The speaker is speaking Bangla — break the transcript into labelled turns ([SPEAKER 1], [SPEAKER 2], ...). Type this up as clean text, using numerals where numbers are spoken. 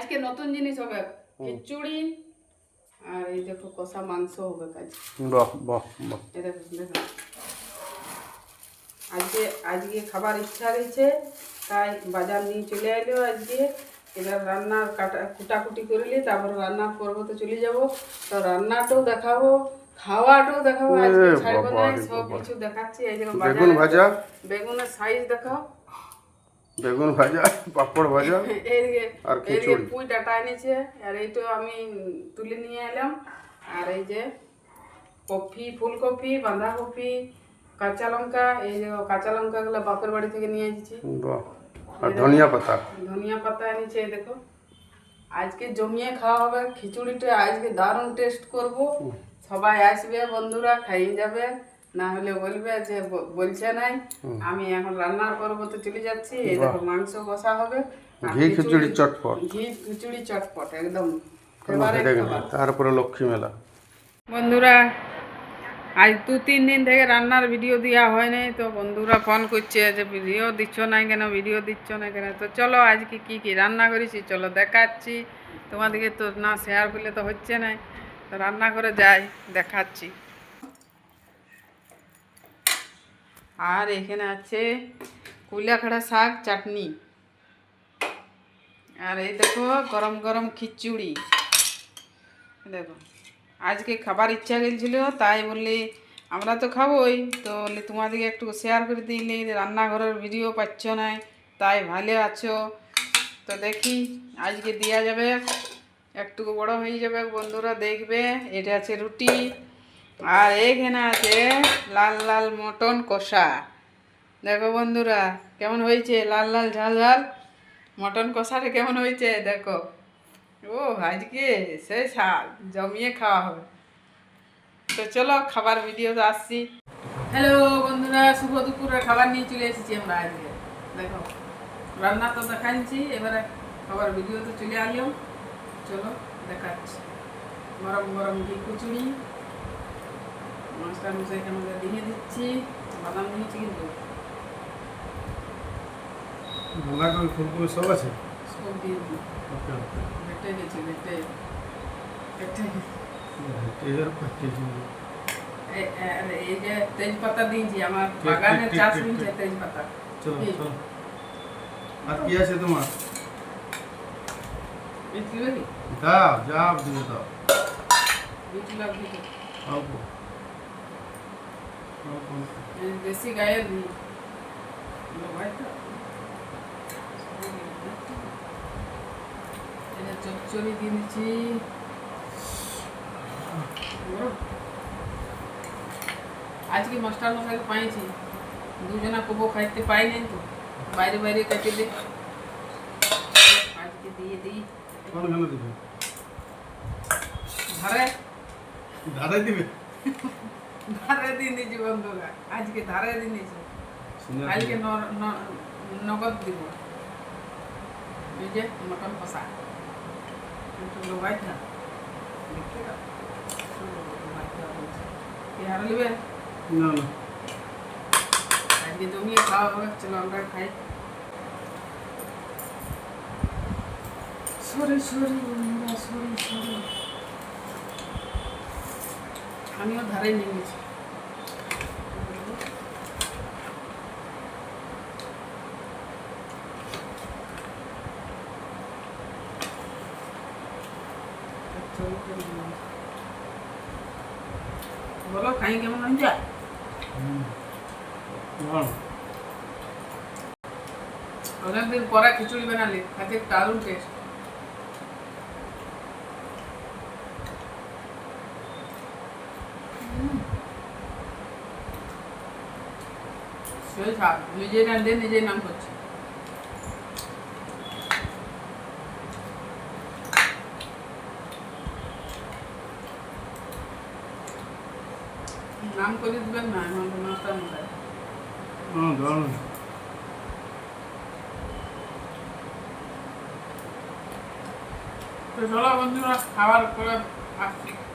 [SPEAKER 1] আজকে নতুন জিনিস হবে, খিচুড়ি আর এই দেখো কষা মাংস হবে কাজ।
[SPEAKER 2] বাহ বাহ বাহ।
[SPEAKER 1] এই দেখো দেখো, আজকে খাবার ইচ্ছা হয়েছে তাই বাজার নিয়ে চলে এলো আজকে। এবার রান্নার কুটাকুটি করলি, তারপর রান্নার পর্বতে চলে যাব। তো রান্নাটাও দেখাবো, খাওয়াটাও দেখাবো, আজকে ছাড়বো না, সব কিছু দেখাচ্ছি। এই দেখো
[SPEAKER 2] বেগুন ভাজা,
[SPEAKER 1] বেগুনের সাইজ দেখো,
[SPEAKER 2] বেগুন ভাজা, পাপড় ভাজা আর খিচুড়ি।
[SPEAKER 1] পুঁই ডাটা এনেছে, আর এইটা আমি তুলে নিয়ে এলাম। আর এই যে কপি, ফুলকপি, বাঁধাকপি, কাঁচা লঙ্কা, এই যে কাঁচা লঙ্কাগুলো বাপের বাড়ি থেকে নিয়ে এসেছি।
[SPEAKER 2] আর ধনিয়া পাতা,
[SPEAKER 1] ধনিয়া পাতা এনেছে। এই দেখো আজকে জমিয়ে খাওয়া হবে খিচুড়িটা, আজকে দারুণ টেস্ট করব। সবাই আসবে, বন্ধুরা খাইয়ে যাবে, না হলে বলবে যে বলছে নাই। আমি এখন রান্নার পর্বতে চলে যাচ্ছি। এই দেখো মাংস কষা হবে,
[SPEAKER 2] ঘি খিচুড়ি চটপট,
[SPEAKER 1] ঘি খিচুড়ি চটপট একদম।
[SPEAKER 2] তারপরে লক্ষ্মী মেলা।
[SPEAKER 1] বন্ধুরা আজ 2-3 দিন থেকে রান্নার ভিডিও দেওয়া হয়নি, তো বন্ধুরা ফোন করছে যে ভিডিও দিচ্ছ না কেন, ভিডিও দিচ্ছ না কেন। তো চলো আজকে কি কি রান্না করেছি চলো দেখাচ্ছি তোমাদেরকে। তো না শেয়ার করলে তো হচ্ছে না, তো রান্না করে যাই দেখাচ্ছি। আর এখানে আছে কুলেখাড়া শাক চাটনি, আর এই দেখো গরম গরম খিচুড়ি। দেখো আজকে খাবার ইচ্ছা গেছিল, তাই বললে আমরা তো খাবোই, তো বললে তোমাদেরকে একটু শেয়ার করে দিলে রান্নাঘরের ভিডিও পাচ্ছ না, তাই ভালো আছো। তো দেখি আজকে দেওয়া যাবে, একটু বড় হয়ে যাবে, বন্ধুরা দেখবে। এটা আছে রুটি, আর এখানে আছে লাল লাল মটন কষা। দেখো বন্ধুরা কেমন হয়েছে, লাল লাল ঝাল ঝাল মটন কষাটা কেমন হয়েছে দেখো। ও আজকে সেই স্বাদ, জমিয়ে খাওয়া হবে। তো চলো খাবার ভিডিওতে আসছি। হ্যালো বন্ধুরা, শুভ দুপুরের খাবার নিয়ে চলে এসেছি আমরা আজকে। দেখো রান্না তো দেখাচ্ছি, এবারে খাবার ভিডিওতে চলে আসলাম। চলো দেখাচ্ছি। গরম গরম ঘি খিচুড়ি, মাছটা মশাইকে আমাদের দিয়ে দিচ্ছি, বাদাম দিয়েছি কিন্তু
[SPEAKER 2] ফুলকপি সব আছে,
[SPEAKER 1] সব দিয়ে দিই। বেটে গেছি, বেটে এই যে তেজপাতা দিয়েছি, আমার বাগানের চাষ হয়েছে তেজপাতা।
[SPEAKER 2] আর কি আছে তোমার?
[SPEAKER 1] দাও
[SPEAKER 2] যাও দিয়ে দাও।
[SPEAKER 1] দেশি গায়ের ঘি চচ্চড়ি দিয়ে দিচ্ছি। আজকে মাস্টার মশাইকে পাইছি, দুজনা কবো খাইতে পাই নাই, তো বাইরে বাইরে কেটে দিই, আজকে দিয়ে দিই। ধারে
[SPEAKER 2] ধারে দিবে,
[SPEAKER 1] ধারে দিয়ে দিয়েছি বন্ধুরা, আজকে ধারে দিয়ে দিয়েছি, আজকে নগদ দিব। এই যে মটন কষা একটু লোবাই না, হারা নেবে
[SPEAKER 2] না না,
[SPEAKER 1] আজকে জমিয়ে খাওয়া হবে। চলো আমরা খাই। সরি সরি বন্ধুরা, সরি সরি, আমিও ধারে নিয়ে গেছি। বলো খাই কেমন হয়েছে? অনেকদিন পরে খিচুড়ি বানালি, খাতে দারুণ টেস্ট। সেই স্বাদ, নিজেই রাঁধে নিজেই নাম করছে। নাম করে দিবেন না এখন মাস্টার মশাই। তো চলো বন্ধুরা খাবার করে আসছি।